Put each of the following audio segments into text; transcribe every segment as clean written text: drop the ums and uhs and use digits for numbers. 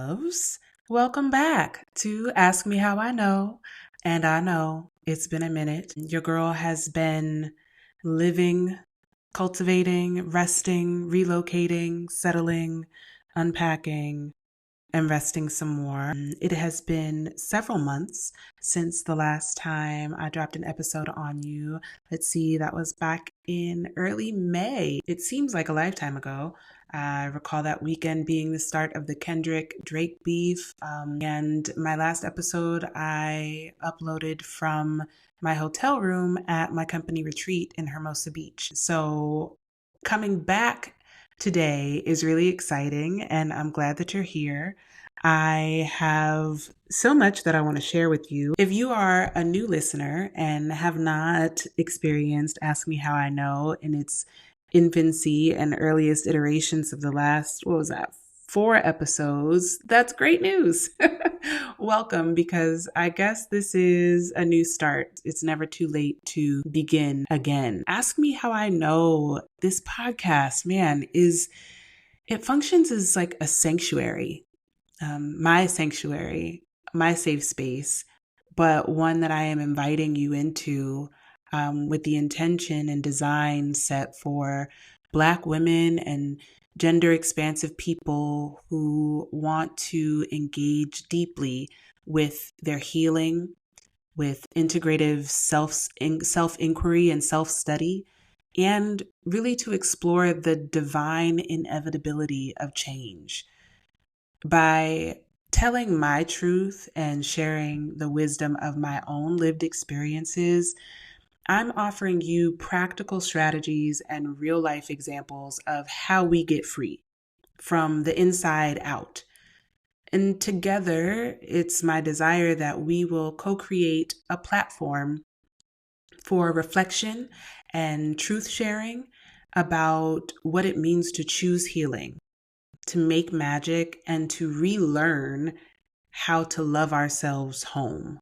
loves. Welcome back to Ask Me How I Know. And I know it's been a minute. Your girl has been living, cultivating, resting, relocating, settling, unpacking, and resting some more. It has been several months since the last time I dropped an episode on you. Let's see, that was back in early May. It seems like a lifetime ago. I recall that weekend being the start of the Kendrick Drake beef. And my last episode I uploaded from my hotel room at my company retreat in Hermosa Beach. So coming back today is really exciting, and I'm glad that you're here. I have so much that I want to share with you. If you are a new listener and have not experienced Ask Me How I Know in its infancy and earliest iterations of the last, 4 episodes, that's great news. Welcome, because I guess this is a new start. It's never too late to begin again. Ask Me How I Know, this podcast, man, it functions as like a sanctuary, my sanctuary, my safe space, but one that I am inviting you into with the intention and design set for Black women and gender expansive people who want to engage deeply with their healing, with integrative self inquiry and self study, and really to explore the divine inevitability of change. By telling my truth and sharing the wisdom of my own lived experiences, I'm offering you practical strategies and real life examples of how we get free from the inside out. And together, it's my desire that we will co-create a platform for reflection and truth sharing about what it means to choose healing, to make magic, and to relearn how to love ourselves home.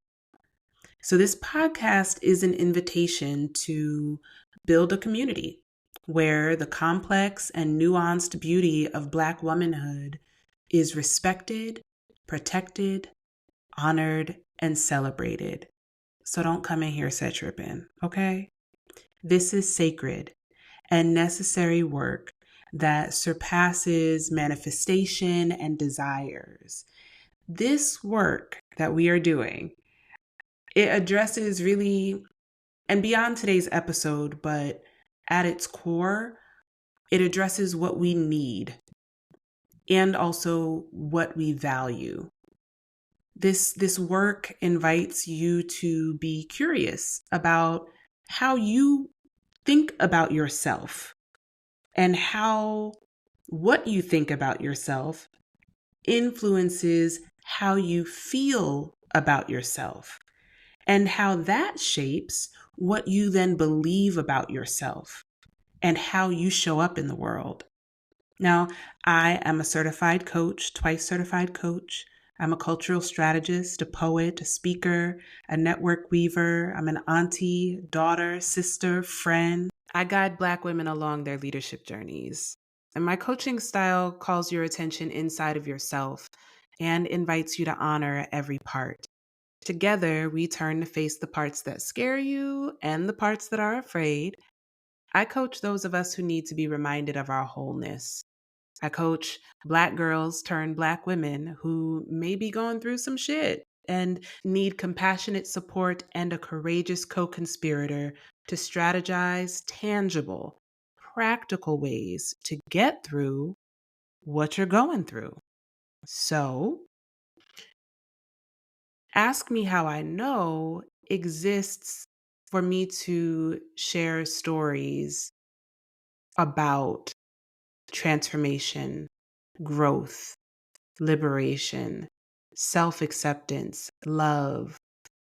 So this podcast is an invitation to build a community where the complex and nuanced beauty of Black womanhood is respected, protected, honored, and celebrated. So don't come in here set tripping, okay? This is sacred and necessary work that surpasses manifestation and desires. This work that we are doing, it addresses really, and beyond today's episode, but at its core, it addresses what we need and also what we value. This work invites you to be curious about how you think about yourself and how what you think about yourself influences how you feel about yourself, and how that shapes what you then believe about yourself and how you show up in the world. Now, I am a certified coach, twice certified coach. I'm a cultural strategist, a poet, a speaker, a network weaver. I'm an auntie, daughter, sister, friend. I guide Black women along their leadership journeys. And my coaching style calls your attention inside of yourself and invites you to honor every part. Together, we turn to face the parts that scare you and the parts that are afraid. I coach those of us who need to be reminded of our wholeness. I coach Black girls turned Black women who may be going through some shit and need compassionate support and a courageous co-conspirator to strategize tangible, practical ways to get through what you're going through. So, Ask Me How I Know exists for me to share stories about transformation, growth, liberation, self-acceptance, love,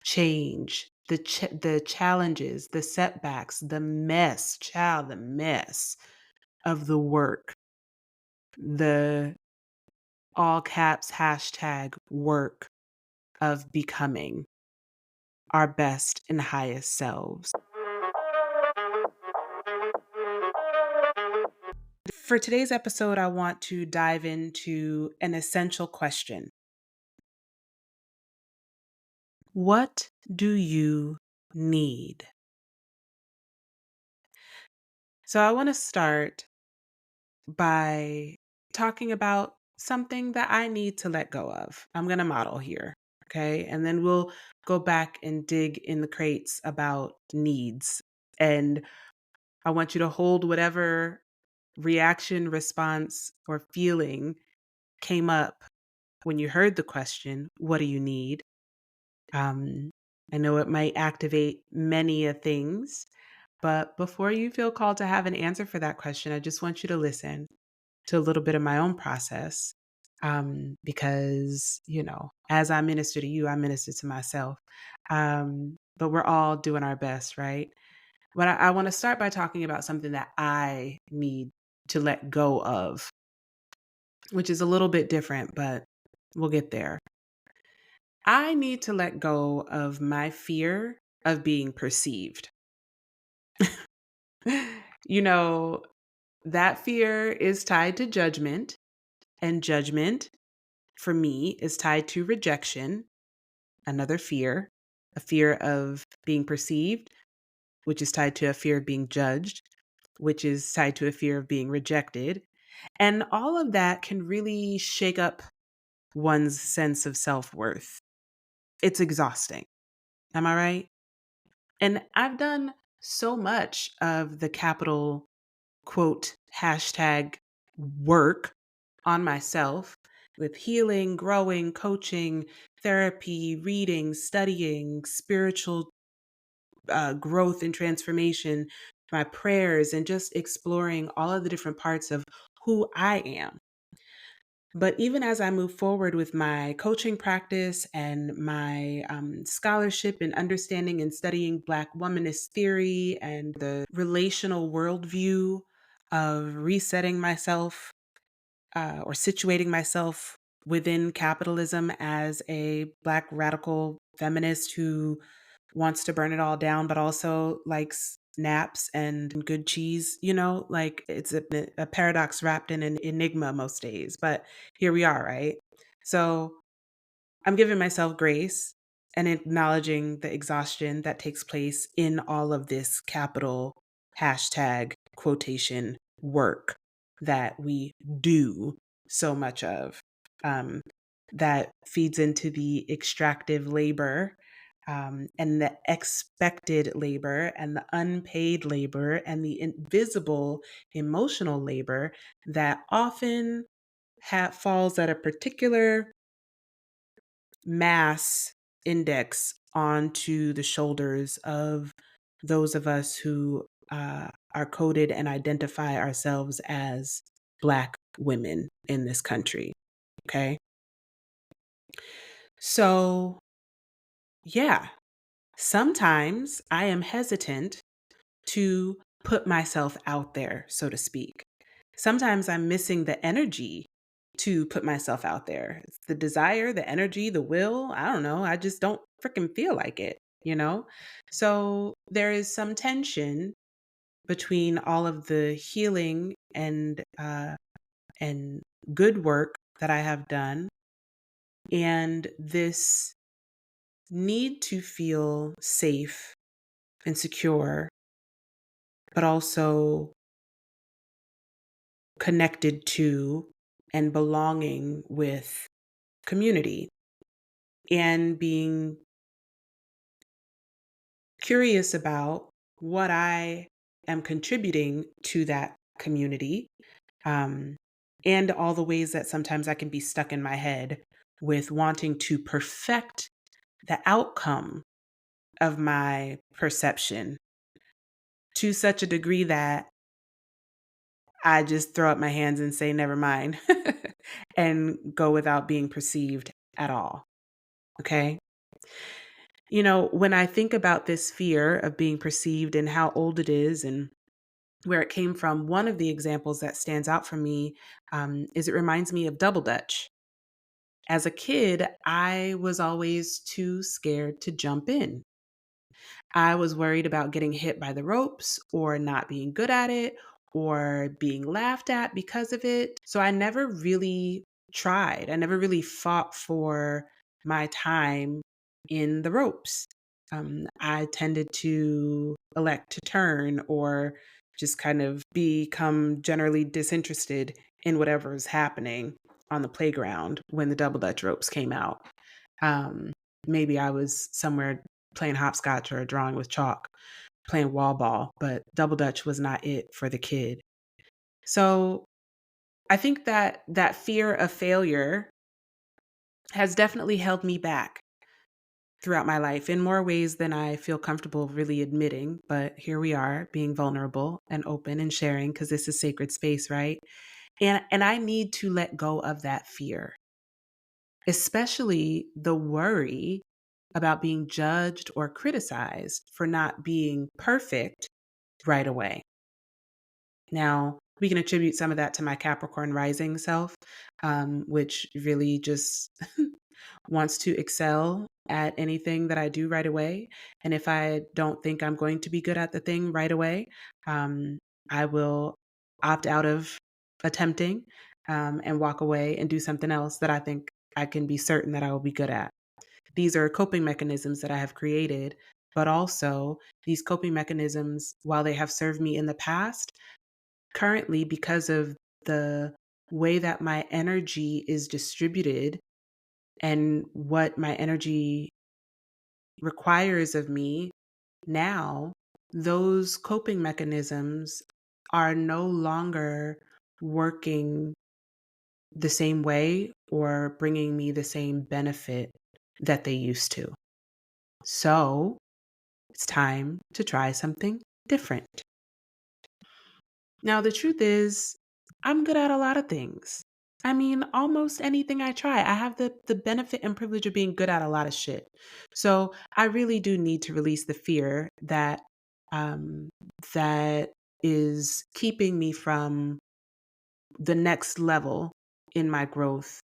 change, the challenges, the setbacks, the mess, the mess of the work, the all caps hashtag work of becoming our best and highest selves. For today's episode, I want to dive into an essential question. What do you need? So, I want to start by talking about something that I need to let go of. I'm going to model here. Okay. And then we'll go back and dig in the crates about needs. And I want you to hold whatever reaction, response, or feeling came up when you heard the question, what do you need? Um, I know it might activate many a things, but before you feel called to have an answer for that question, I just want you to listen to a little bit of my own process. Because, as I minister to you, I minister to myself. But we're all doing our best, right? But I want to start by talking about something that I need to let go of, which is a little bit different, but we'll get there. I need to let go of my fear of being perceived. you know, that fear is tied to judgment, and judgment for me is tied to rejection, another fear, a fear of being perceived, which is tied to a fear of being judged, which is tied to a fear of being rejected. And all of that can really shake up one's sense of self worth. It's exhausting. Am I right? And I've done so much of the capital quote hashtag work on myself with healing, growing, coaching, therapy, reading, studying, spiritual growth and transformation, my prayers, and just exploring all of the different parts of who I am. But even as I move forward with my coaching practice and my scholarship in understanding and studying Black womanist theory and the relational worldview of resetting myself or situating myself within capitalism as a Black radical feminist who wants to burn it all down, but also likes naps and good cheese, like it's a paradox wrapped in an enigma most days. But here we are, right? So I'm giving myself grace and acknowledging the exhaustion that takes place in all of this capital hashtag quotation work that we do so much of. Um, that feeds into the extractive labor and the expected labor and the unpaid labor and the invisible emotional labor that often falls at a particular mass index onto the shoulders of those of us who are coded and identify ourselves as Black women in this country. Okay. So, yeah, sometimes I am hesitant to put myself out there, so to speak. Sometimes I'm missing the energy to put myself out there. It's the desire, the energy, the will. I don't know. I just don't freaking feel like it? So there is some tension between all of the healing and good work that I have done and this need to feel safe and secure, but also connected to and belonging with community and being curious about what I am contributing to that community, um, and all the ways that sometimes I can be stuck in my head with wanting to perfect the outcome of my perception to such a degree that I just throw up my hands and say, never mind, and go without being perceived at all. Okay. When I think about this fear of being perceived and how old it is and where it came from, one of the examples that stands out for me is it reminds me of Double Dutch. As a kid, I was always too scared to jump in. I was worried about getting hit by the ropes or not being good at it or being laughed at because of it. So I never really tried. I never really fought for my time in the ropes. I tended to elect to turn or just kind of become generally disinterested in whatever was happening on the playground when the double dutch ropes came out. Um, Maybe I was somewhere playing hopscotch or drawing with chalk, playing wall ball, but double dutch was not it for the kid. So I think that that fear of failure has definitely held me back throughout my life in more ways than I feel comfortable really admitting. But here we are being vulnerable and open and sharing because this is sacred space, right? And I need to let go of that fear, especially the worry about being judged or criticized for not being perfect right away. Now, we can attribute some of that to my Capricorn rising self, which really just wants to excel at anything that I do right away. And if I don't think I'm going to be good at the thing right away, um, I will opt out of attempting and walk away and do something else that I think I can be certain that I will be good at. These are coping mechanisms that I have created, but also these coping mechanisms, while they have served me in the past, currently, because of the way that my energy is distributed and what my energy requires of me now, those coping mechanisms are no longer working the same way or bringing me the same benefit that they used to. So it's time to try something different. Now, the truth is, I'm good at a lot of things. I mean, almost anything I try. I have the benefit and privilege of being good at a lot of shit. So I really do need to release the fear that um, that is keeping me from the next level in my growth,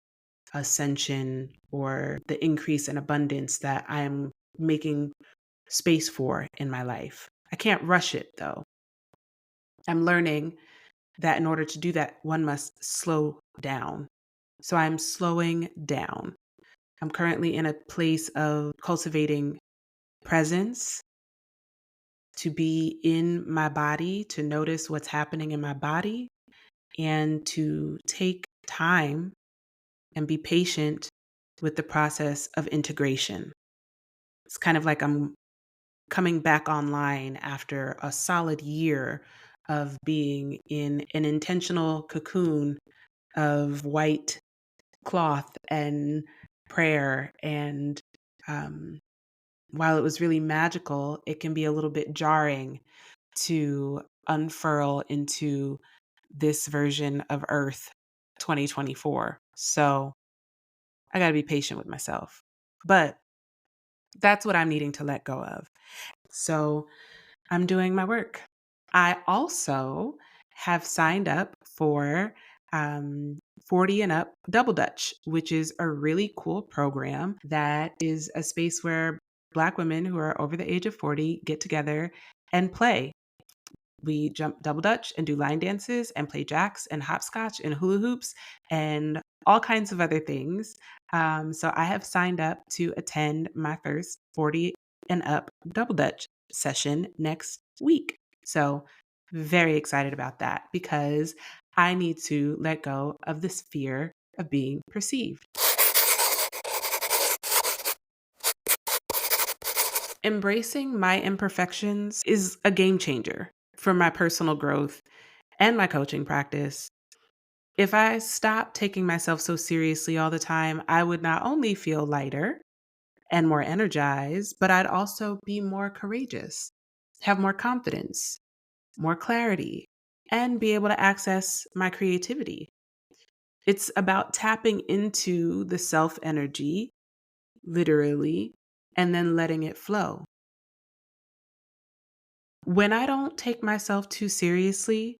ascension, or the increase in abundance that I am making space for in my life. I can't rush it though. I'm learning that in order to do that, one must slow down. So I'm slowing down. I'm currently in a place of cultivating presence, to be in my body, to notice what's happening in my body, and to take time and be patient with the process of integration. It's kind of like I'm coming back online after a solid year of being in an intentional cocoon of white cloth and prayer. And um, while it was really magical, it can be a little bit jarring to unfurl into this version of Earth 2024. So I got to be patient with myself. But that's what I'm needing to let go of. So I'm doing my work. I also have signed up for 40 and up Double Dutch, which is a really cool program that is a space where Black women who are over the age of 40 get together and play. We jump double dutch and do line dances and play jacks and hopscotch and hula hoops and all kinds of other things. So I have signed up to attend my first 40 and up double dutch session next week. So very excited about that because I need to let go of this fear of being perceived. Embracing my imperfections is a game changer for my personal growth and my coaching practice. If I stopped taking myself so seriously all the time, I would not only feel lighter and more energized, but I'd also be more courageous, have more confidence, more clarity, and be able to access my creativity. It's about tapping into the self energy, literally, and then letting it flow. When I don't take myself too seriously,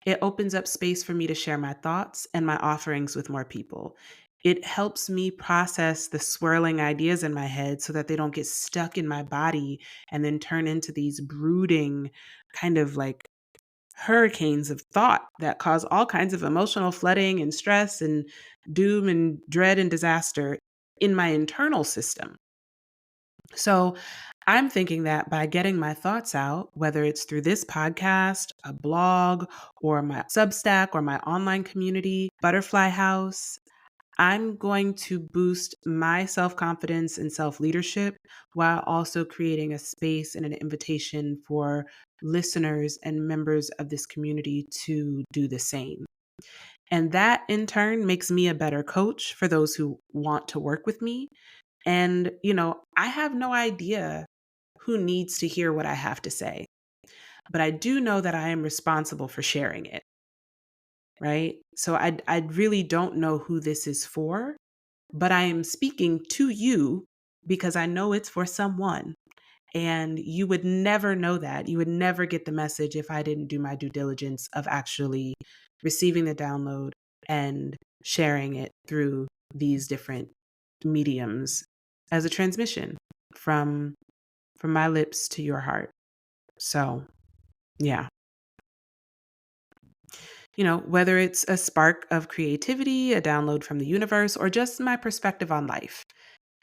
it opens up space for me to share my thoughts and my offerings with more people. It helps me process the swirling ideas in my head so that they don't get stuck in my body and then turn into these brooding, kind of like hurricanes of thought that cause all kinds of emotional flooding and stress and doom and dread and disaster in my internal system. So I'm thinking that by getting my thoughts out, whether it's through this podcast, a blog, or my Substack or my online community, Butterfly House, I'm going to boost my self confidence and self leadership while also creating a space and an invitation for listeners and members of this community to do the same. And that in turn makes me a better coach for those who want to work with me. And, I have no idea who needs to hear what I have to say, but I do know that I am responsible for sharing it, right? So I really don't know who this is for, but I am speaking to you because I know it's for someone. And you would never know that. You would never get the message if I didn't do my due diligence of actually receiving the download and sharing it through these different mediums as a transmission from my lips to your heart. So, yeah. Whether it's a spark of creativity, a download from the universe, or just my perspective on life,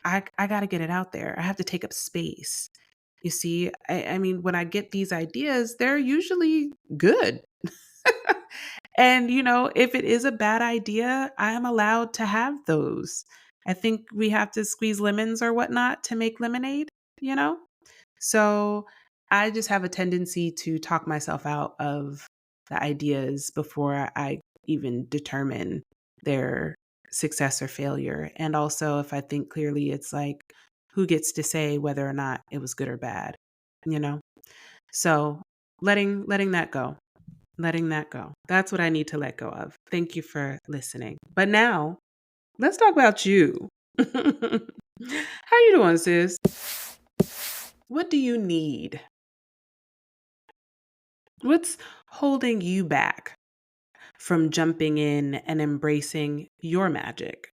I got to get it out there. I have to take up space. You see, I mean, when I get these ideas, they're usually good. And, if it is a bad idea, I am allowed to have those. I think we have to squeeze lemons or whatnot to make lemonade, you know? So I just have a tendency to talk myself out of the ideas before I even determine their success or failure. And also, if I think clearly, it's like, who gets to say whether or not it was good or bad, you know? So letting that go, letting that go. That's what I need to let go of. Thank you for listening. But now let's talk about you. How you doing, sis? What do you need? What's holding you back from jumping in and embracing your magic?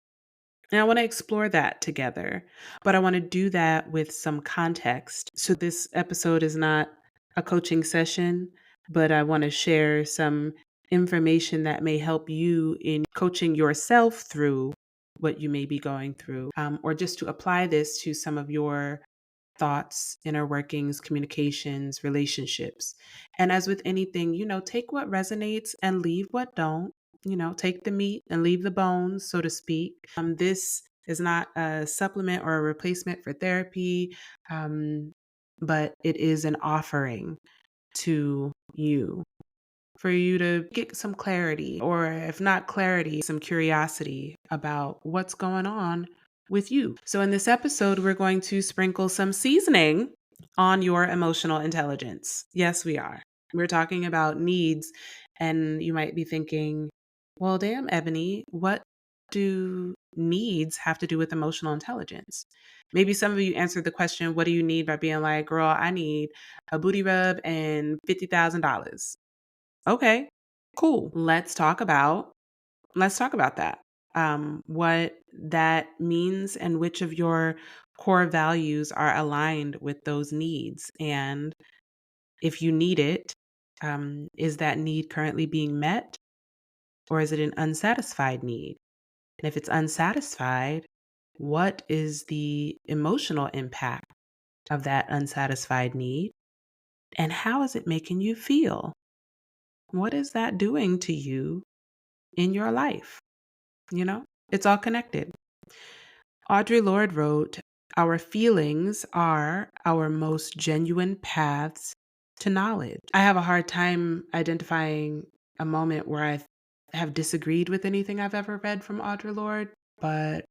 And I want to explore that together, but I want to do that with some context. So this episode is not a coaching session, but I want to share some information that may help you in coaching yourself through what you may be going through, or just to apply this to some of your thoughts, inner workings, communications, relationships. And as with anything, take what resonates and leave what don't. Take the meat and leave the bones, so to speak. This is not a supplement or a replacement for therapy, but it is an offering to you for you to get some clarity, or if not clarity, some curiosity about what's going on with you. So, in this episode, we're going to sprinkle some seasoning on your emotional intelligence. Yes, we are. We're talking about needs, and you might be thinking, well, damn, Ebony, what do needs have to do with emotional intelligence? Maybe some of you answered the question, what do you need, by being like, girl, I need a booty rub and $50,000. Okay, cool. Let's talk about that. What that means and which of your core values are aligned with those needs. And if you need it, is that need currently being met, or is it an unsatisfied need? And if it's unsatisfied, what is the emotional impact of that unsatisfied need? And how is it making you feel? What is that doing to you in your life? It's all connected. Audre Lorde wrote, "Our feelings are our most genuine paths to knowledge." I have a hard time identifying a moment where I have disagreed with anything I've ever read from Audre Lorde, but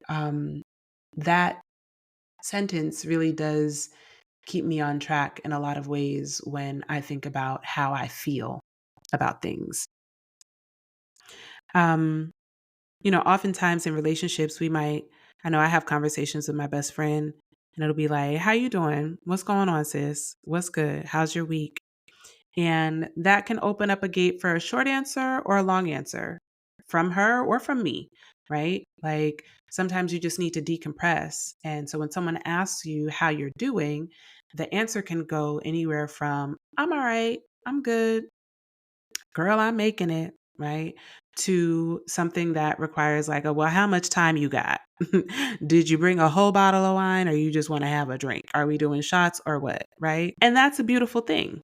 that sentence really does keep me on track in a lot of ways when I think about how I feel about things. Oftentimes in relationships, I know I have conversations with my best friend, and it'll be like, how you doing? What's going on, sis? What's good? How's your week? And that can open up a gate for a short answer or a long answer from her or from me, right? Like sometimes you just need to decompress. And so when someone asks you how you're doing, the answer can go anywhere from, I'm all right, I'm good, girl, I'm making it, right? To something that requires like a, well, how much time you got? Did you bring a whole bottle of wine or you just want to have a drink? Are we doing shots or what? Right. And that's a beautiful thing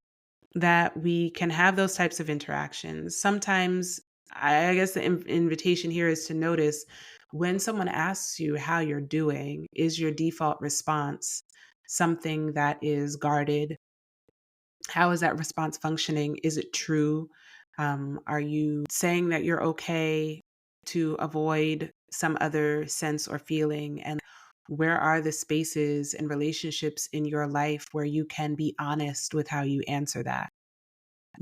that we can have those types of interactions. Sometimes, I guess the invitation here is to notice when someone asks you how you're doing, is your default response something that is guarded? How is that response functioning? Is it true? Are you saying that you're okay to avoid some other sense or feeling? And where are the spaces and relationships in your life where you can be honest with how you answer that?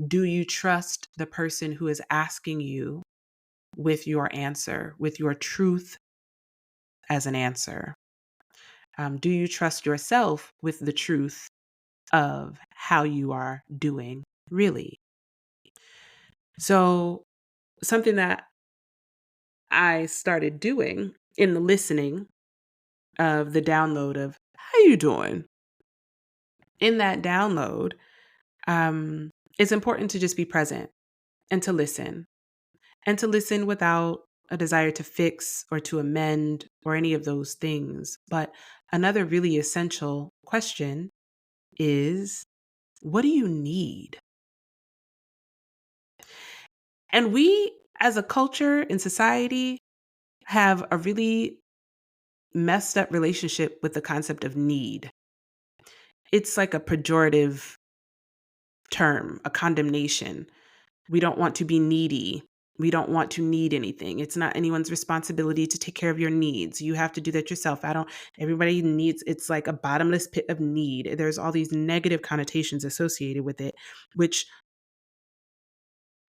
Do you trust the person who is asking you with your answer, with your truth as an answer? Do you trust yourself with the truth of how you are doing, really? So, something that I started doing in the listening of the download of how you doing? In that download, it's important to just be present and to listen without a desire to fix or to amend or any of those things. But another really essential question is, what do you need? And we, as a culture in society, have a really messed up relationship with the concept of need. It's like a pejorative term, a condemnation. We don't want to be needy. We don't want to need anything. It's not anyone's responsibility to take care of your needs. You have to do that yourself. Everybody needs, it's like a bottomless pit of need. There's all these negative connotations associated with it, which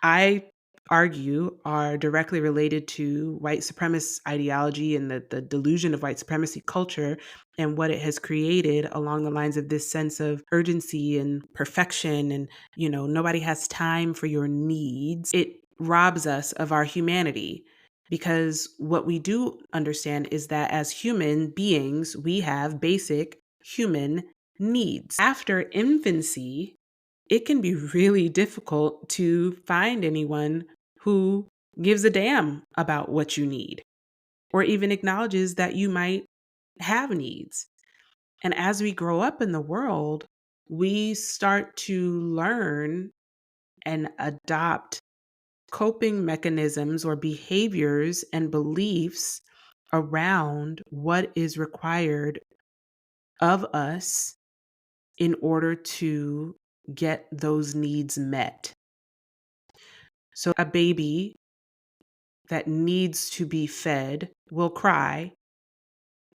I argue are directly related to white supremacist ideology and the delusion of white supremacy culture and what it has created along the lines of this sense of urgency and perfection and, nobody has time for your needs. It robs us of our humanity because what we do understand is that as human beings, we have basic human needs. After infancy, it can be really difficult to find anyone who gives a damn about what you need or even acknowledges that you might have needs. And as we grow up in the world, we start to learn and adopt coping mechanisms or behaviors and beliefs around what is required of us in order to get those needs met. So a baby that needs to be fed will cry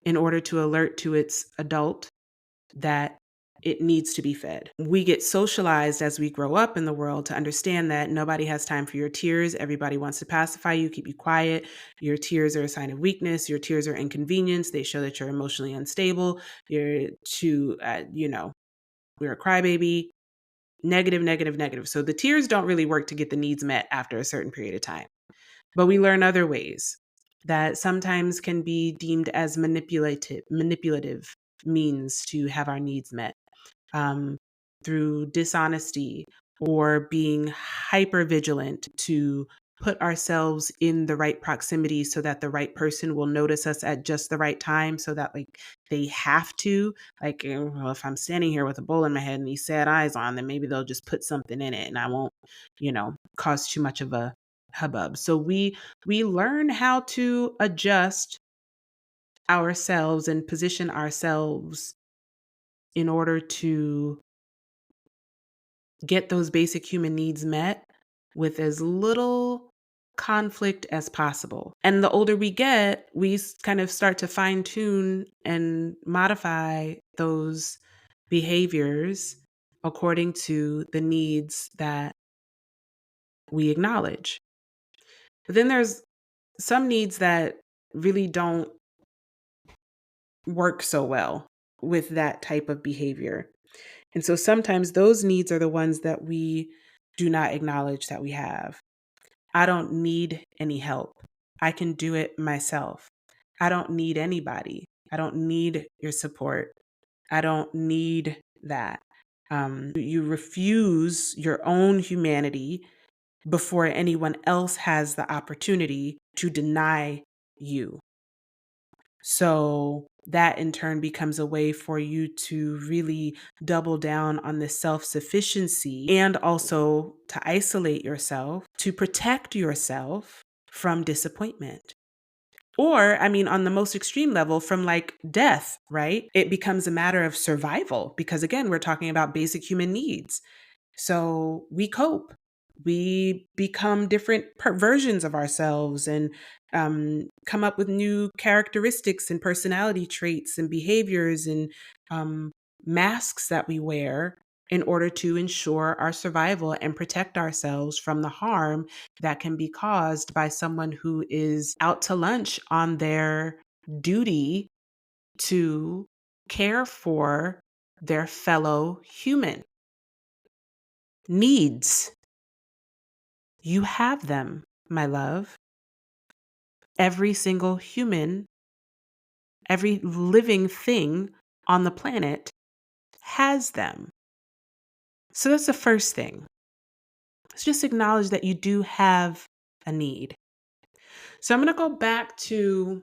in order to alert to its adult that it needs to be fed. We get socialized as we grow up in the world to understand that nobody has time for your tears. Everybody wants to pacify you, keep you quiet. Your tears are a sign of weakness. Your tears are inconvenience. They show that you're emotionally unstable. You're we're a crybaby. Negative, negative, negative. So the tears don't really work to get the needs met after a certain period of time. But we learn other ways that sometimes can be deemed as manipulative means to have our needs met, um, through dishonesty or being hyper vigilant to put ourselves in the right proximity so that the right person will notice us at just the right time so that they have to, well, if I'm standing here with a bowl in my head and these sad eyes on, then maybe they'll just put something in it and I won't, cause too much of a hubbub. So we learn how to adjust ourselves and position ourselves in order to get those basic human needs met with as little conflict as possible. And the older we get, we kind of start to fine tune and modify those behaviors according to the needs that we acknowledge. But then there's some needs that really don't work so well with that type of behavior. And so sometimes those needs are the ones that we do not acknowledge that we have. I don't need any help. I can do it myself. I don't need anybody. I don't need your support. I don't need that. You refuse your own humanity before anyone else has the opportunity to deny you. So that in turn becomes a way for you to really double down on the self sufficiency and also to isolate yourself, to protect yourself from disappointment. Or, I mean, on the most extreme level, from like death, right? It becomes a matter of survival because, again, we're talking about basic human needs. So we cope. We become different versions of ourselves and come up with new characteristics and personality traits and behaviors and um, masks that we wear in order to ensure our survival and protect ourselves from the harm that can be caused by someone who is out to lunch on their duty to care for their fellow human. Needs. You have them, my love. Every single human, every living thing on the planet has them. So that's the first thing. Let's just acknowledge that you do have a need. So I'm going to go back to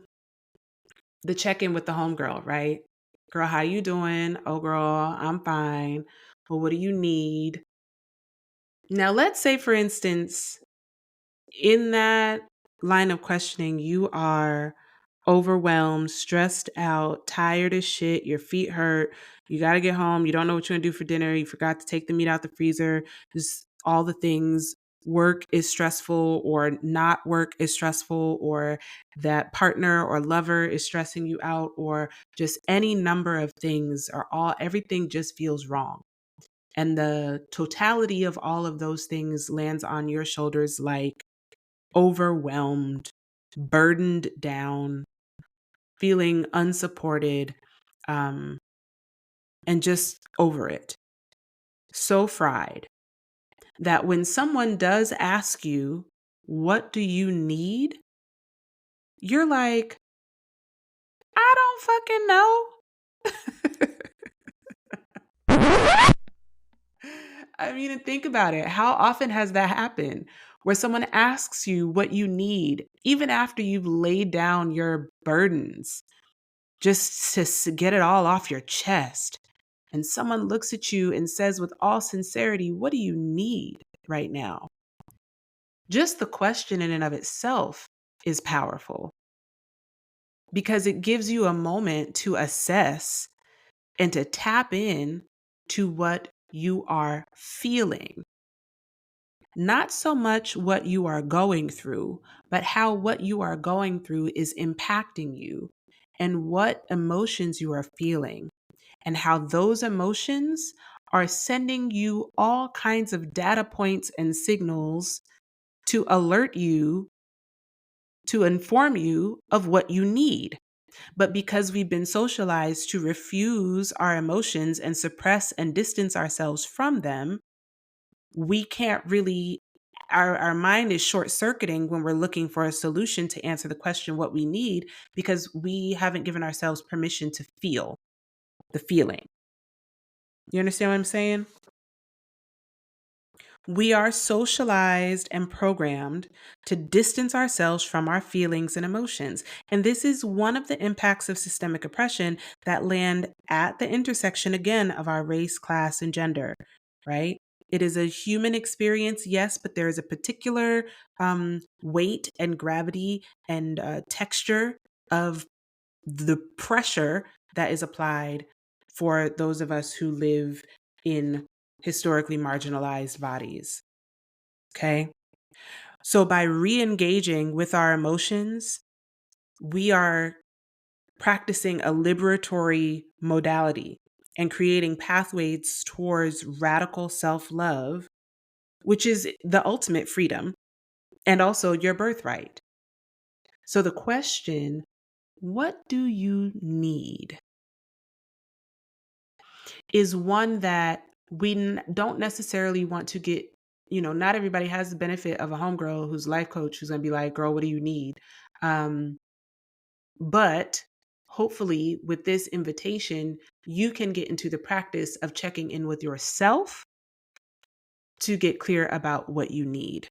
the check-in with the homegirl, right? Girl, how you doing? Oh, girl, I'm fine. Well, what do you need? Now, let's say, for instance, in that line of questioning, you are overwhelmed, stressed out, tired as shit, your feet hurt, you got to get home, you don't know what you're going to do for dinner, you forgot to take the meat out the freezer, just all the things. Work is stressful or not work is stressful, or that partner or lover is stressing you out, or just any number of things, or everything just feels wrong. And the totality of all of those things lands on your shoulders like overwhelmed, burdened down, feeling unsupported, and just over it. So fried that when someone does ask you, what do you need? You're like, I don't fucking know. I mean, and think about it. How often has that happened where someone asks you what you need, even after you've laid down your burdens, just to get it all off your chest? And someone looks at you and says with all sincerity, what do you need right now? Just the question in and of itself is powerful because it gives you a moment to assess and to tap in to what you are feeling. Not so much what you are going through, but how what you are going through is impacting you and what emotions you are feeling, and how those emotions are sending you all kinds of data points and signals to alert you, to inform you of what you need. But because we've been socialized to refuse our emotions and suppress and distance ourselves from them, we can't really, our mind is short circuiting when we're looking for a solution to answer the question what we need, because we haven't given ourselves permission to feel the feeling. You understand what I'm saying? We are socialized and programmed to distance ourselves from our feelings and emotions. And this is one of the impacts of systemic oppression that land at the intersection again of our race, class, and gender, right? It is a human experience, yes, but there is a particular weight and gravity and texture of the pressure that is applied for those of us who live in historically marginalized bodies. Okay. So by re-engaging with our emotions, we are practicing a liberatory modality and creating pathways towards radical self-love, which is the ultimate freedom and also your birthright. So the question, what do you need, is one that we don't necessarily want to get, not everybody has the benefit of a homegirl who's life coach who's going to be like, girl, what do you need? But hopefully with this invitation, you can get into the practice of checking in with yourself to get clear about what you need.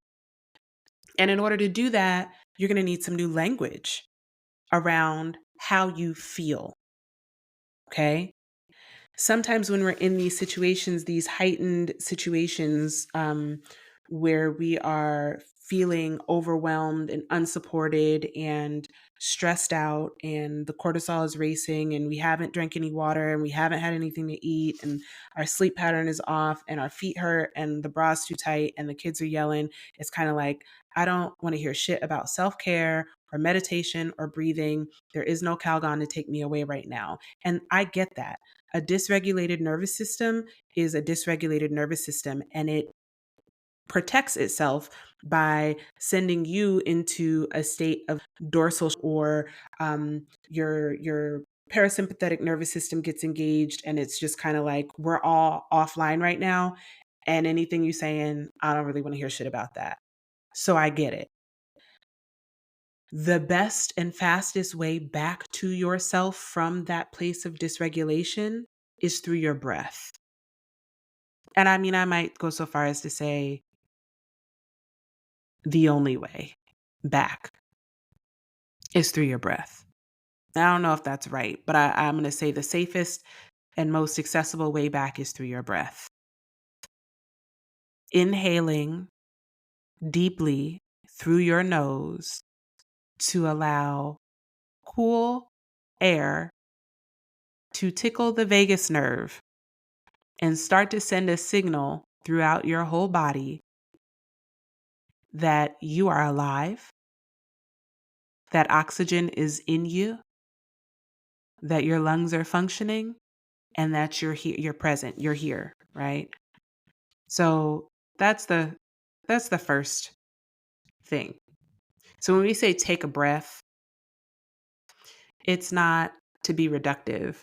And in order to do that, you're going to need some new language around how you feel. Okay. Sometimes when we're in these situations, these heightened situations, where we are feeling overwhelmed and unsupported and stressed out, and the cortisol is racing, and we haven't drank any water, and we haven't had anything to eat, and our sleep pattern is off, and our feet hurt, and the bra's too tight, and the kids are yelling, it's kind of like, I don't want to hear shit about self-care or meditation or breathing. There is no Calgon to take me away right now. And I get that. A dysregulated nervous system is a dysregulated nervous system, and it protects itself by sending you into a state of dorsal, or your parasympathetic nervous system gets engaged, and it's just kind of like, we're all offline right now, and anything you saying, I don't really want to hear shit about that. So I get it. The best and fastest way back to yourself from that place of dysregulation is through your breath. And I mean, I might go so far as to say the only way back is through your breath. I don't know if that's right, but I'm going to say the safest and most accessible way back is through your breath. Inhaling deeply through your nose to allow cool air to tickle the vagus nerve and start to send a signal throughout your whole body that you are alive, that oxygen is in you, that your lungs are functioning, and that you're here, you're present, you're here, right? So that's the first thing. So when we say take a breath, it's not to be reductive.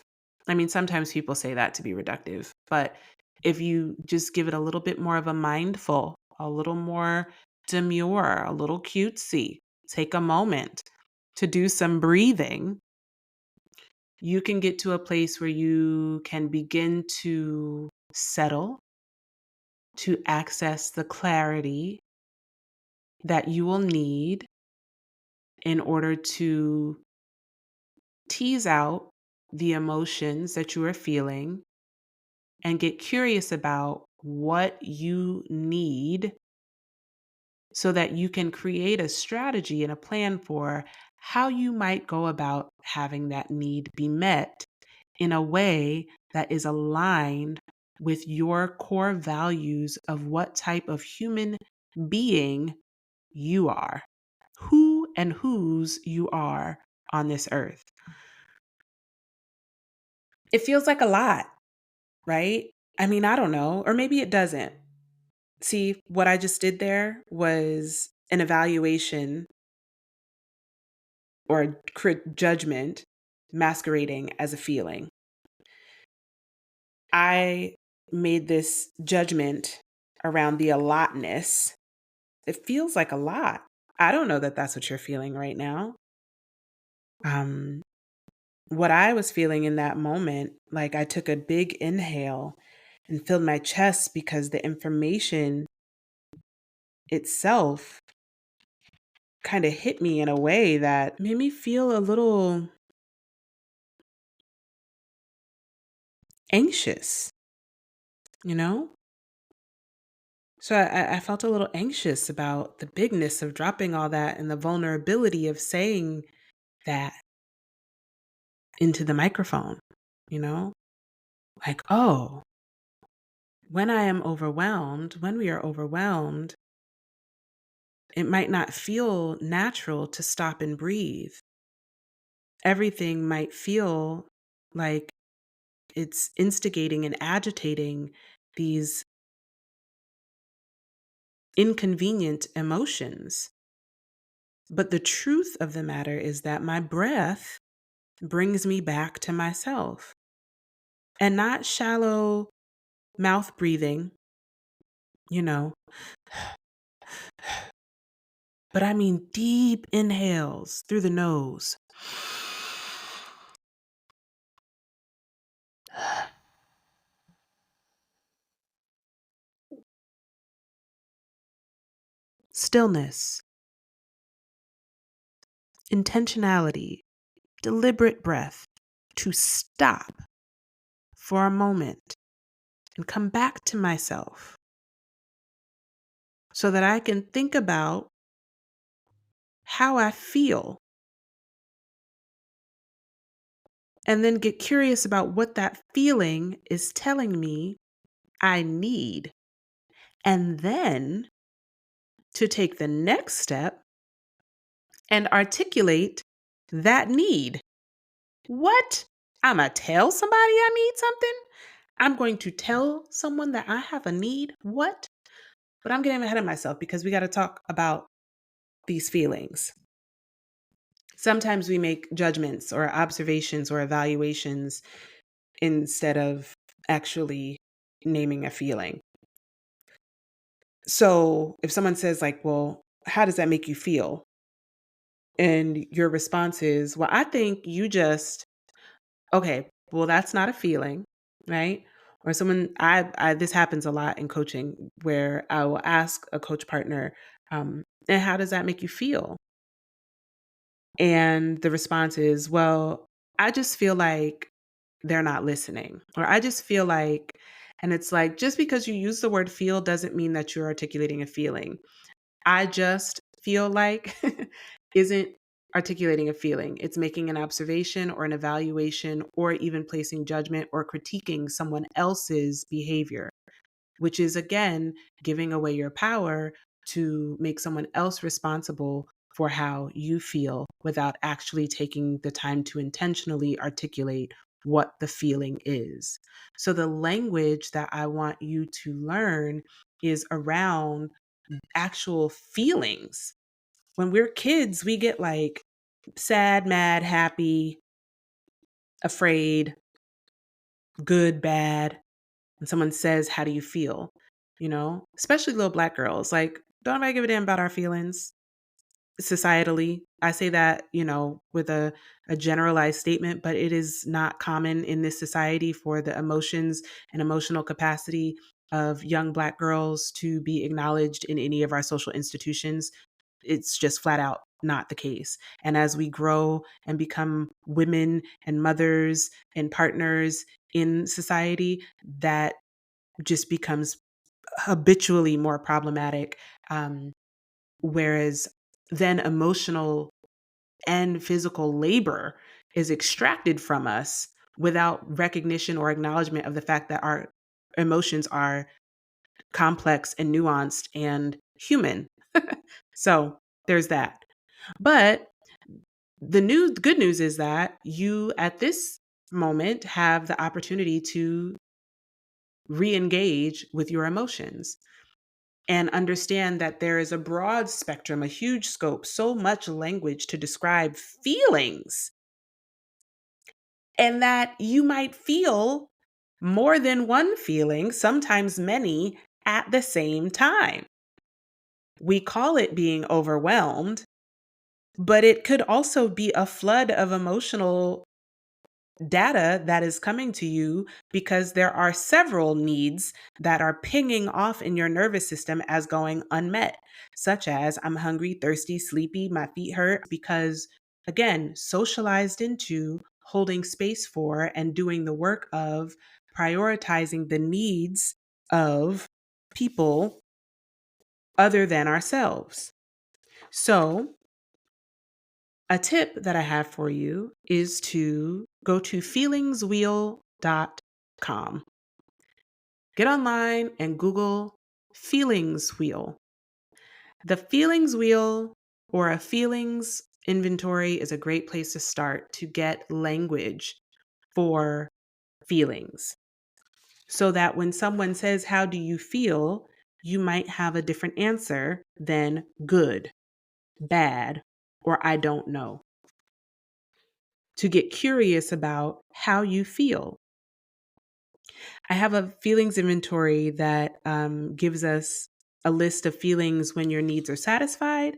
I mean, sometimes people say that to be reductive, but if you just give it a little bit more of a mindful, a little more demure, a little cutesy, take a moment to do some breathing, you can get to a place where you can begin to settle, to access the clarity that you will need in order to tease out the emotions that you are feeling and get curious about what you need so that you can create a strategy and a plan for how you might go about having that need be met in a way that is aligned with your core values of what type of human being you are, who and whose you are on this earth. It feels like a lot, right? I mean, I don't know, or maybe it doesn't. See, what I just did there was an evaluation or judgment masquerading as a feeling. I made this judgment around the allotness. It feels like a lot. I don't know that that's what you're feeling right now. Um, what I was feeling in that moment, like I took a big inhale and filled my chest because the information itself kind of hit me in a way that made me feel a little anxious, you know? So I felt a little anxious about the bigness of dropping all that and the vulnerability of saying that into the microphone, you know? Like, oh, when I am overwhelmed, when we are overwhelmed, it might not feel natural to stop and breathe. Everything might feel like it's instigating and agitating these inconvenient emotions. But the truth of the matter is that my breath brings me back to myself, and not shallow mouth breathing, you know, but I mean deep inhales through the nose. Stillness. intentionality, deliberate breath to stop for a moment and come back to myself so that I can think about how I feel and then get curious about what that feeling is telling me I need. And then to take the next step and articulate that need. What? I'm going to tell somebody I need something? I'm going to tell someone that I have a need? What? But I'm getting ahead of myself because we got to talk about these feelings. Sometimes we make judgments or observations or evaluations instead of actually naming a feeling. So if someone says, like, well, how does that make you feel? And your response is, well, I think you just, okay, well, that's not a feeling, right? Or someone, this happens a lot in coaching where I will ask a coach partner, and how does that make you feel? And the response is, well, I just feel like they're not listening. Or I just feel like, and it's like, just because you use the word feel doesn't mean that you're articulating a feeling. I just feel like isn't articulating a feeling. It's making an observation or an evaluation or even placing judgment or critiquing someone else's behavior, which is again giving away your power to make someone else responsible for how you feel without actually taking the time to intentionally articulate what the feeling is. So, the language that I want you to learn is around actual feelings. When we're kids, we get like sad, mad, happy, afraid, good, bad. When someone says, how do you feel? You know, especially little Black girls, like, don't nobody give a damn about our feelings societally. I say that, with a generalized statement, but it is not common in this society for the emotions and emotional capacity of young Black girls to be acknowledged in any of our social institutions. It's just flat out not the case. And as we grow and become women and mothers and partners in society, that just becomes habitually more problematic. Whereas then emotional and physical labor is extracted from us without recognition or acknowledgement of the fact that our emotions are complex and nuanced and human. So there's that. But the good news is that you at this moment have the opportunity to re-engage with your emotions and understand that there is a broad spectrum, a huge scope, so much language to describe feelings, and that you might feel more than one feeling, sometimes many, at the same time. We call it being overwhelmed, but it could also be a flood of emotional data that is coming to you because there are several needs that are pinging off in your nervous system as going unmet, such as I'm hungry, thirsty, sleepy, my feet hurt, because again, socialized into holding space for and doing the work of prioritizing the needs of people other than ourselves. So, a tip that I have for you is to go to feelingswheel.com. Get online and Google feelings wheel. The feelings wheel or a feelings inventory is a great place to start to get language for feelings so that when someone says, how do you feel? You might have a different answer than good, bad, or I don't know. To get curious about how you feel. I have a feelings inventory that gives us a list of feelings when your needs are satisfied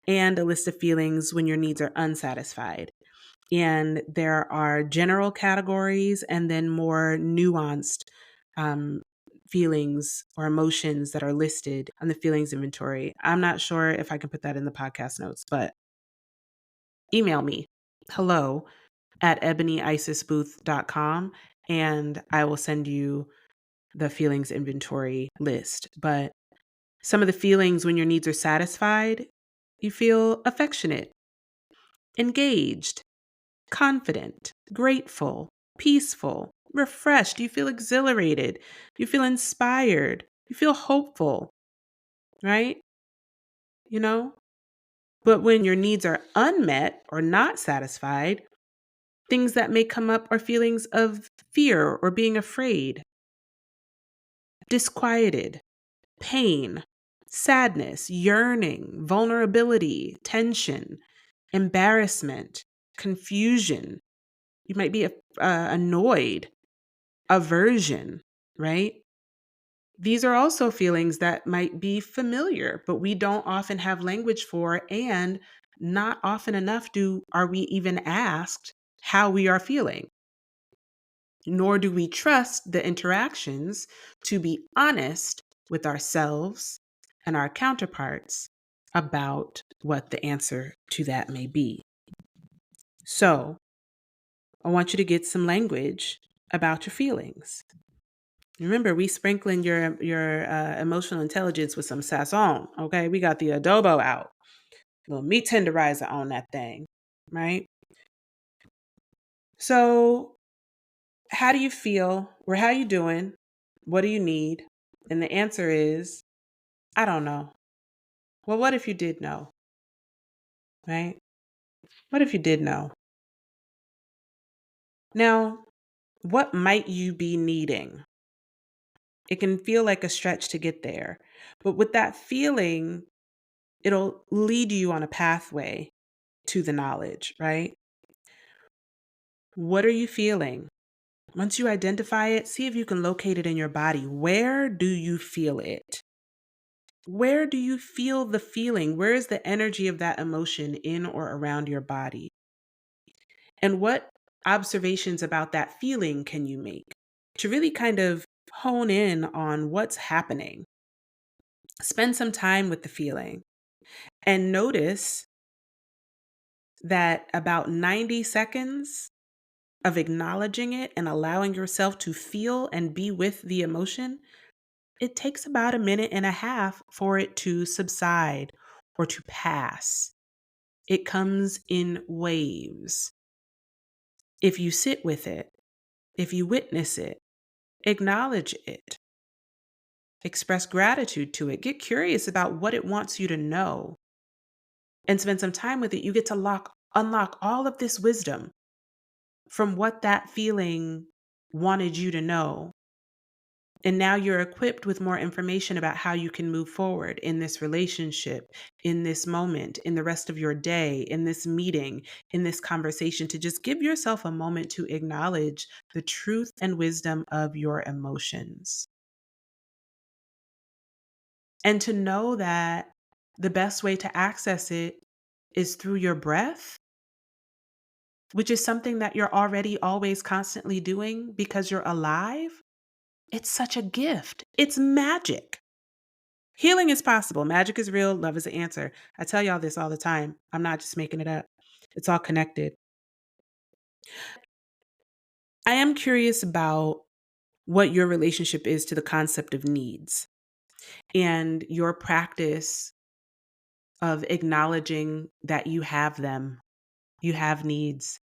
and a list of feelings when your needs are unsatisfied. And there are general categories and then more nuanced um, feelings or emotions that are listed on the feelings inventory. I'm not sure if I can put that in the podcast notes, but email me, hello@ebonyisisbooth.com, and I will send you the feelings inventory list. But some of the feelings when your needs are satisfied, you feel affectionate, engaged, confident, grateful, peaceful, refreshed. You feel exhilarated. You feel inspired. You feel hopeful, right? You know? But when your needs are unmet or not satisfied, things that may come up are feelings of fear or being afraid, disquieted, pain, sadness, yearning, vulnerability, tension, embarrassment, confusion. You might be annoyed, aversion, right? These are also feelings that might be familiar, but we don't often have language for, and not often enough are we even asked how we are feeling. Nor do we trust the interactions to be honest with ourselves and our counterparts about what the answer to that may be. So, I want you to get some language about your feelings. Remember, we sprinkling your emotional intelligence with some sazon. Okay, we got the adobo out, little meat tenderizer on that thing, right? So, how do you feel, or how you doing? What do you need? And the answer is, I don't know. Well, what if you did know, right? What if you did know? Now, what might you be needing? It can feel like a stretch to get there, but with that feeling, it'll lead you on a pathway to the knowledge, right? What are you feeling? Once you identify it, see if you can locate it in your body. Where do you feel it? Where do you feel the feeling? Where is the energy of that emotion in or around your body? And what observations about that feeling can you make to really kind of hone in on what's happening? Spend some time with the feeling and notice that about 90 seconds of acknowledging it and allowing yourself to feel and be with the emotion, it takes about a minute and a half for it to subside or to pass. It comes in waves. If you sit with it, if you witness it, acknowledge it, express gratitude to it, get curious about what it wants you to know, and spend some time with it, you get to unlock all of this wisdom from what that feeling wanted you to know. And now you're equipped with more information about how you can move forward in this relationship, in this moment, in the rest of your day, in this meeting, in this conversation, to just give yourself a moment to acknowledge the truth and wisdom of your emotions. And to know that the best way to access it is through your breath, which is something that you're already always constantly doing because you're alive. It's such a gift. It's magic. Healing is possible. Magic is real. Love is the answer. I tell y'all this all the time. I'm not just making it up. It's all connected. I am curious about what your relationship is to the concept of needs and your practice of acknowledging that you have them. You have needs.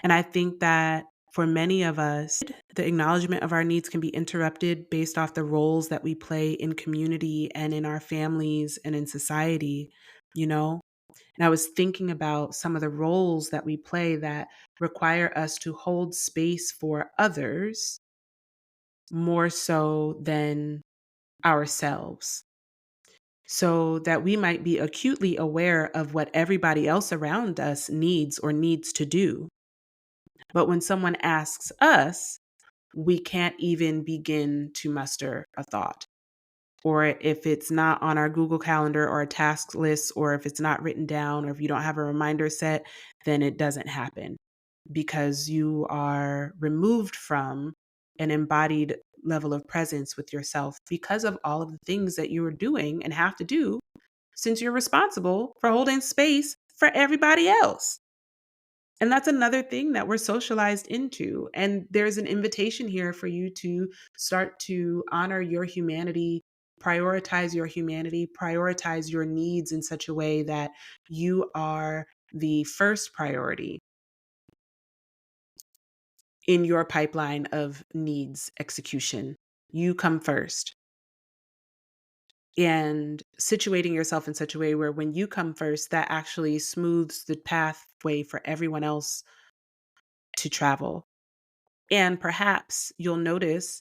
And I think that for many of us, the acknowledgement of our needs can be interrupted based off the roles that we play in community and in our families and in society, you know? And I was thinking about some of the roles that we play that require us to hold space for others more so than ourselves. So that we might be acutely aware of what everybody else around us needs or needs to do. But when someone asks us, we can't even begin to muster a thought. Or if it's not on our Google Calendar or a task list, or if it's not written down, or if you don't have a reminder set, then it doesn't happen because you are removed from an embodied level of presence with yourself because of all of the things that you are doing and have to do since you're responsible for holding space for everybody else. And that's another thing that we're socialized into. And there's an invitation here for you to start to honor your humanity, prioritize your needs in such a way that you are the first priority in your pipeline of needs execution. You come first. And situating yourself in such a way where when you come first, that actually smooths the pathway for everyone else to travel. And perhaps you'll notice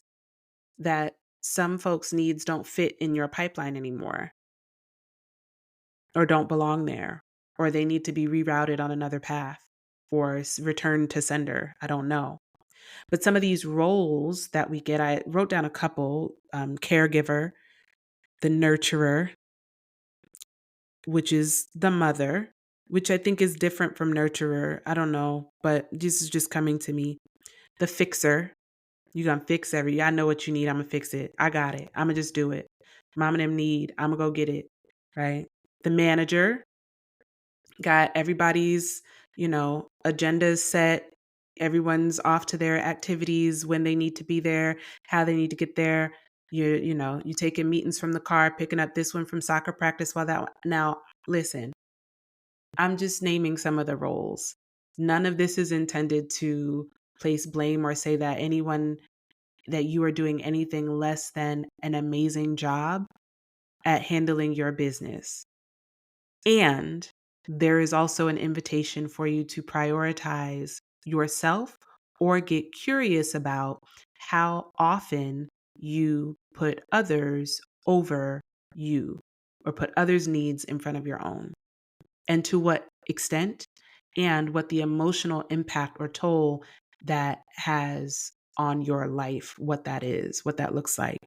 that some folks' needs don't fit in your pipeline anymore or don't belong there, or they need to be rerouted on another path or returned to sender. I don't know. But some of these roles that we get, I wrote down a couple: caregiver, the nurturer, which is the mother, which I think is different from nurturer. I don't know, but this is just coming to me. The fixer, you gonna fix I know what you need. I'm gonna fix it. I got it. I'm gonna just do it. Mom and them need. I'm gonna go get it. Right. The manager got everybody's, agendas set. Everyone's off to their activities when they need to be there, how they need to get there. You taking meetings from the car, picking up this one from soccer practice while that one. Now, listen, I'm just naming some of the roles. None of this is intended to place blame or say that anyone that you are doing anything less than an amazing job at handling your business. And there is also an invitation for you to prioritize yourself or get curious about how often you put others over you or put others' needs in front of your own, and to what extent, and what the emotional impact or toll that has on your life, what that is, what that looks like.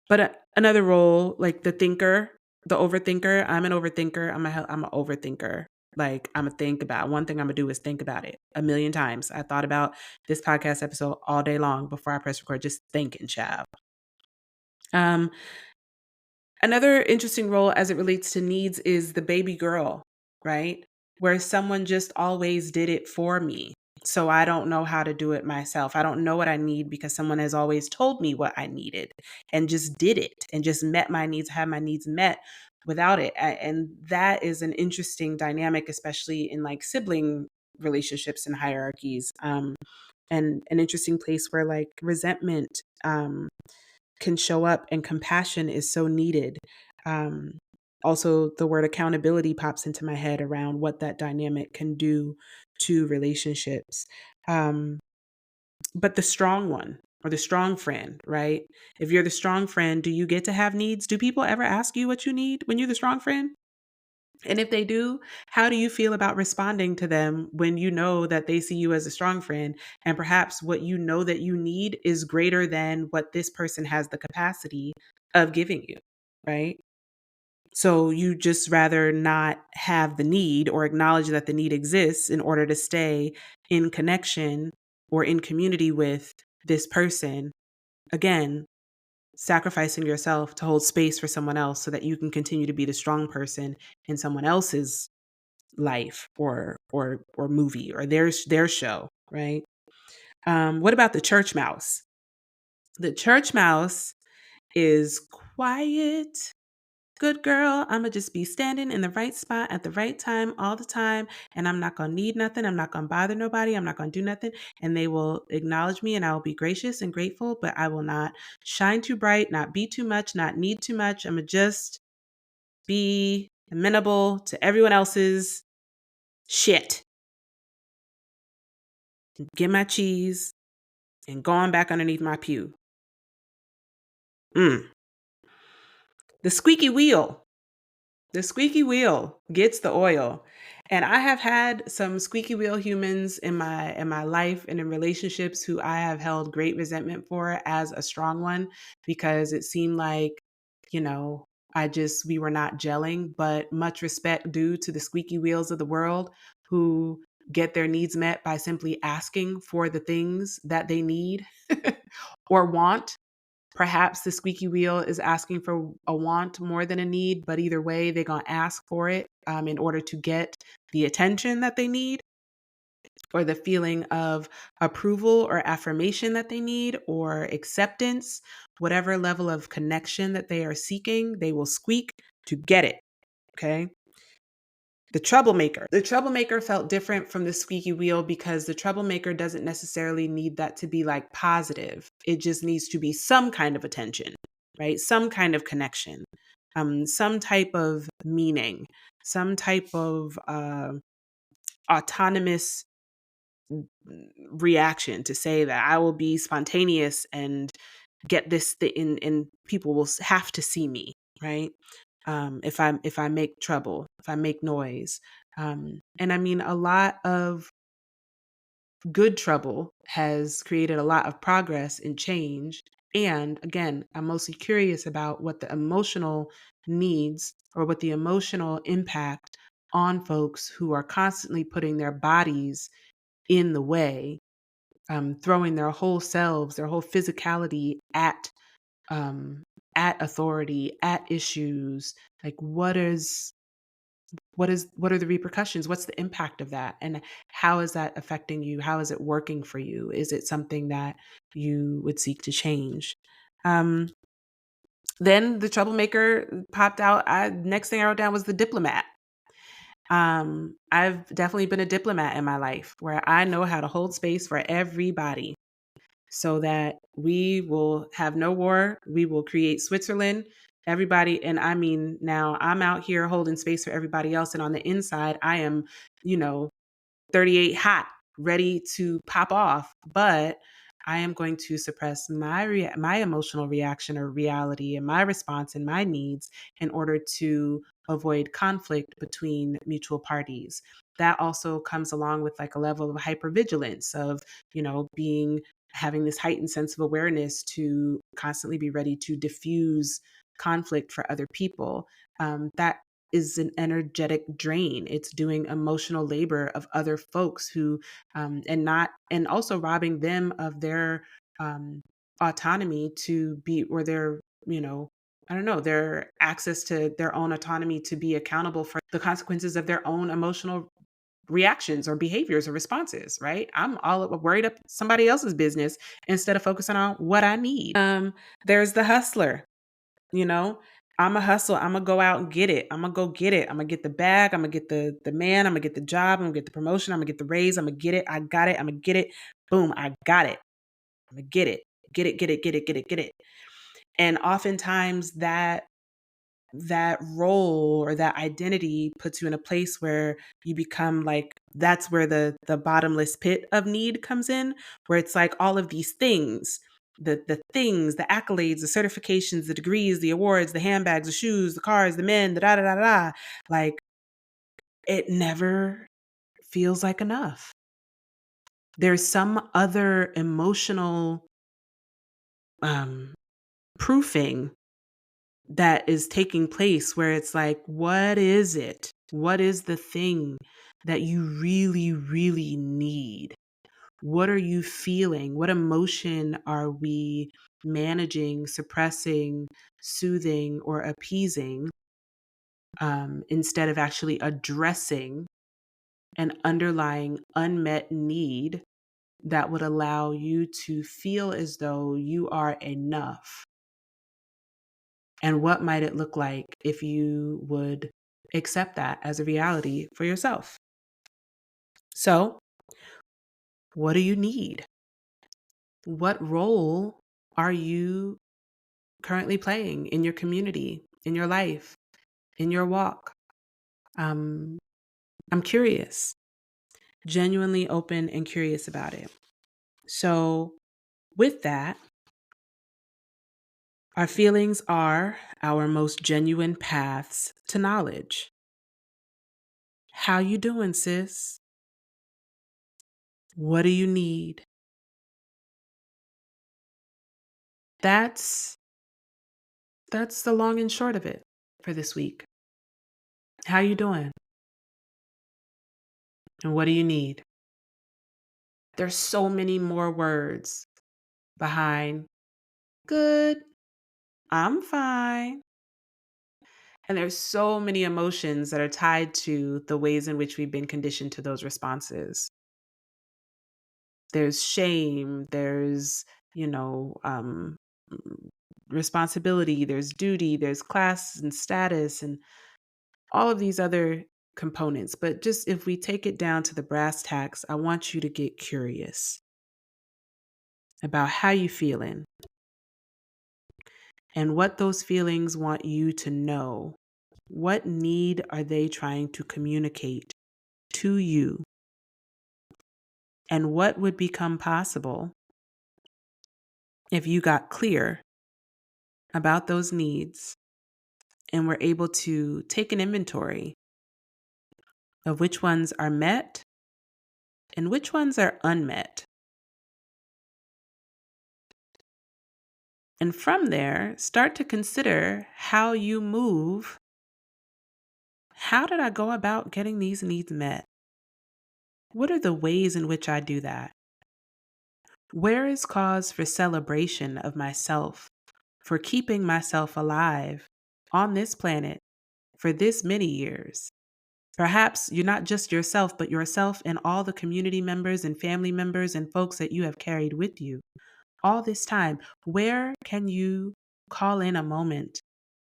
But another role, like the thinker, the overthinker. I'm an overthinker. I'm an overthinker. Like, I'm gonna think about one thing. I'm gonna do is think about it a million times. I thought about this podcast episode all day long before I press record, just thinking, child. Another interesting role as it relates to needs is the baby girl, right? Where someone just always did it for me. So I don't know how to do it myself. I don't know what I need because someone has always told me what I needed and just did it and just met my needs, had my needs met without it. And that is an interesting dynamic, especially in like sibling relationships and hierarchies. And an interesting place where like resentment, can show up, and compassion is so needed. Um, Also, the word accountability pops into my head around what that dynamic can do to relationships. Um, but the strong one or the strong friend, right? If you're the strong friend, do you get to have needs? Do people ever ask you what you need when you're the strong friend? And if they do, how do you feel about responding to them when you know that they see you as a strong friend and perhaps what you know that you need is greater than what this person has the capacity of giving you, right? So you just rather not have the need or acknowledge that the need exists in order to stay in connection or in community with this person. Again, sacrificing yourself to hold space for someone else so that you can continue to be the strong person in someone else's life or movie or their show, right? What about the church mouse? The church mouse is quiet. Good girl, I'm gonna just be standing in the right spot at the right time all the time, and I'm not gonna need nothing. I'm not gonna bother nobody. I'm not gonna do nothing. And they will acknowledge me, and I will be gracious and grateful, but I will not shine too bright, not be too much, not need too much. I'm gonna just be amenable to everyone else's shit. Get my cheese and going back underneath my pew. Mm. The squeaky wheel. The squeaky wheel gets the oil. And I have had some squeaky wheel humans in my life and in relationships who I have held great resentment for as a strong one, because it seemed like, you know, we were not gelling. But much respect due to the squeaky wheels of the world who get their needs met by simply asking for the things that they need or want. Perhaps the squeaky wheel is asking for a want more than a need, but either way, they're going to ask for it in order to get the attention that they need. or the feeling of approval or affirmation that they need, or acceptance, whatever level of connection that they are seeking, they will squeak to get it. Okay. The troublemaker. The troublemaker felt different from the squeaky wheel because the troublemaker doesn't necessarily need that to be like positive. It just needs to be some kind of attention, right? Some kind of connection, some type of meaning, some type of autonomous reaction to say that I will be spontaneous and get this thing, and people will have to see me, right? If I make trouble, if I make noise, and I mean, a lot of good trouble has created a lot of progress and change. And again, I'm mostly curious about what the emotional needs or what the emotional impact on folks who are constantly putting their bodies in the way, throwing their whole selves, their whole physicality um, at authority, at issues. Like, what are the repercussions? What's the impact of that? And how is that affecting you? How is it working for you? Is it something that you would seek to change? Um, then the troublemaker popped out. Next thing I wrote down was the diplomat. I've definitely been a diplomat in my life where I know how to hold space for everybody so that we will have no war. We will create Switzerland. Everybody, and I mean, now I'm out here holding space for everybody else. And on the inside, I am, you know, 38 hot, ready to pop off. But I am going to suppress my emotional reaction or reality and my response and my needs in order to avoid conflict between mutual parties. That also comes along with like a level of hypervigilance of, being having this heightened sense of awareness to constantly be ready to diffuse conflict for other people. That is an energetic drain. It's doing emotional labor of other folks who, and also robbing them of their autonomy to be, or their, I don't know, their access to their own autonomy to be accountable for the consequences of their own emotional reactions or behaviors or responses, right? I'm all worried up somebody else's business instead of focusing on what I need. There's the hustler. You know, I'm a hustle. I'm gonna go out and get it. I'm gonna go get it. I'm gonna get the bag. I'm gonna get the man. I'm gonna get the job. I'm gonna get the promotion. I'm gonna get the raise. I'm gonna get it. I got it. I'm gonna get it. Boom, I got it. I'm gonna get it. Get it, get it, get it, get it, get it. And oftentimes that role or that identity puts you in a place where you become like, that's where the bottomless pit of need comes in, where it's like all of these things, the things, the accolades, the certifications, the degrees, the awards, the handbags, the shoes, the cars, the men, the da da da da da. Like, it never feels like enough. There's some other emotional um proofing that is taking place where it's like, what is it? What is the thing that you really, really need? What are you feeling? What emotion are we managing, suppressing, soothing, or appeasing, instead of actually addressing an underlying unmet need that would allow you to feel as though you are enough? And what might it look like if you would accept that as a reality for yourself? So, what do you need? What role are you currently playing in your community, in your life, in your walk? Um, I'm curious, genuinely open and curious about it. So, with that, our feelings are our most genuine paths to knowledge. How you doing, sis? What do you need? That's that's the long and short of it for this week. How you doing? And what do you need? There's so many more words behind good, I'm fine. And there's so many emotions that are tied to the ways in which we've been conditioned to those responses. There's shame, there's, you know, responsibility, there's duty, there's class and status, and all of these other components. But just if we take it down to the brass tacks, I want you to get curious about how you feeling and what those feelings want you to know. What need are they trying to communicate to you? And what would become possible if you got clear about those needs and were able to take an inventory of which ones are met and which ones are unmet? And from there, start to consider how you move. How did I go about getting these needs met? What are the ways in which I do that? Where is cause for celebration of myself, for keeping myself alive on this planet for this many years? Perhaps you're not just yourself, but yourself and all the community members and family members and folks that you have carried with you all this time. Where can you call in a moment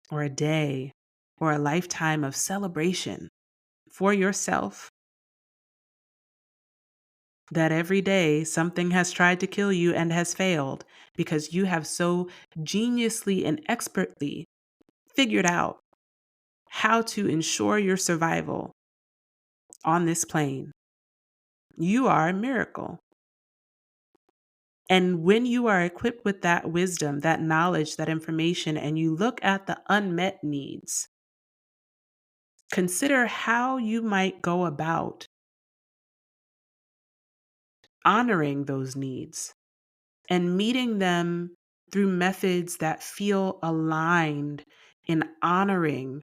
or a day or a lifetime of celebration for yourself that every day something has tried to kill you and has failed because you have so geniusly and expertly figured out how to ensure your survival on this plane? You are a miracle. And when you are equipped with that wisdom, that knowledge, that information, and you look at the unmet needs, consider how you might go about honoring those needs and meeting them through methods that feel aligned in honoring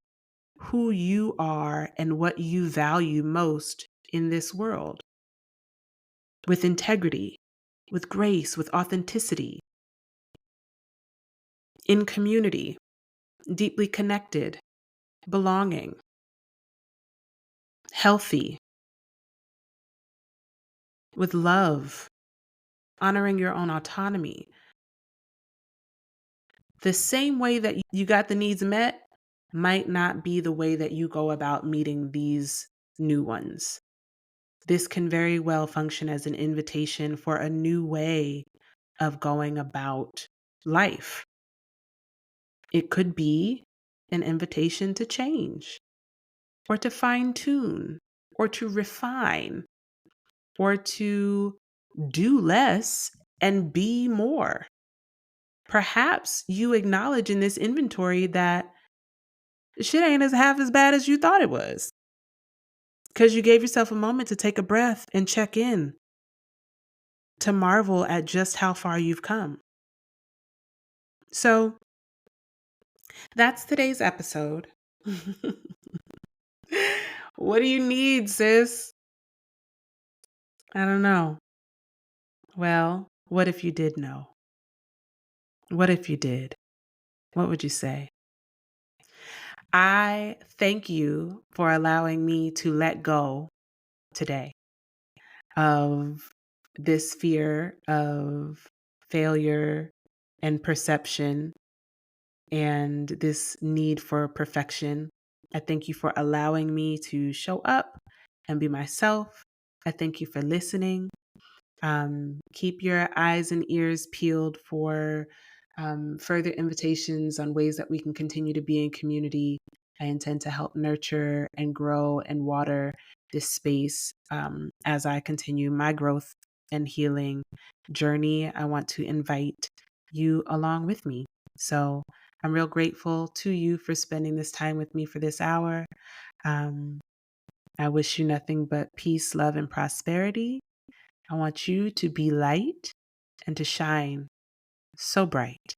who you are and what you value most in this world, with integrity, with grace, with authenticity, in community, deeply connected, belonging, healthy, with love, honoring your own autonomy. The same way that you got the needs met might not be the way that you go about meeting these new ones. This can very well function as an invitation for a new way of going about life. It could be an invitation to change, or to fine tune, or to refine, or to do less and be more. Perhaps you acknowledge in this inventory that shit ain't as half as bad as you thought it was, because you gave yourself a moment to take a breath and check in, to marvel at just how far you've come. So that's today's episode. What do you need, sis? I don't know. Well, what if you did know? What if you did? What would you say? I thank you for allowing me to let go today of this fear of failure and perception and this need for perfection. I thank you for allowing me to show up and be myself. I thank you for listening. Keep your eyes and ears peeled for further invitations on ways that we can continue to be in community. I intend to help nurture and grow and water this space as I continue my growth and healing journey. I want to invite you along with me. So I'm real grateful to you for spending this time with me for this hour. I wish you nothing but peace, love, and prosperity. I want you to be light and to shine so bright.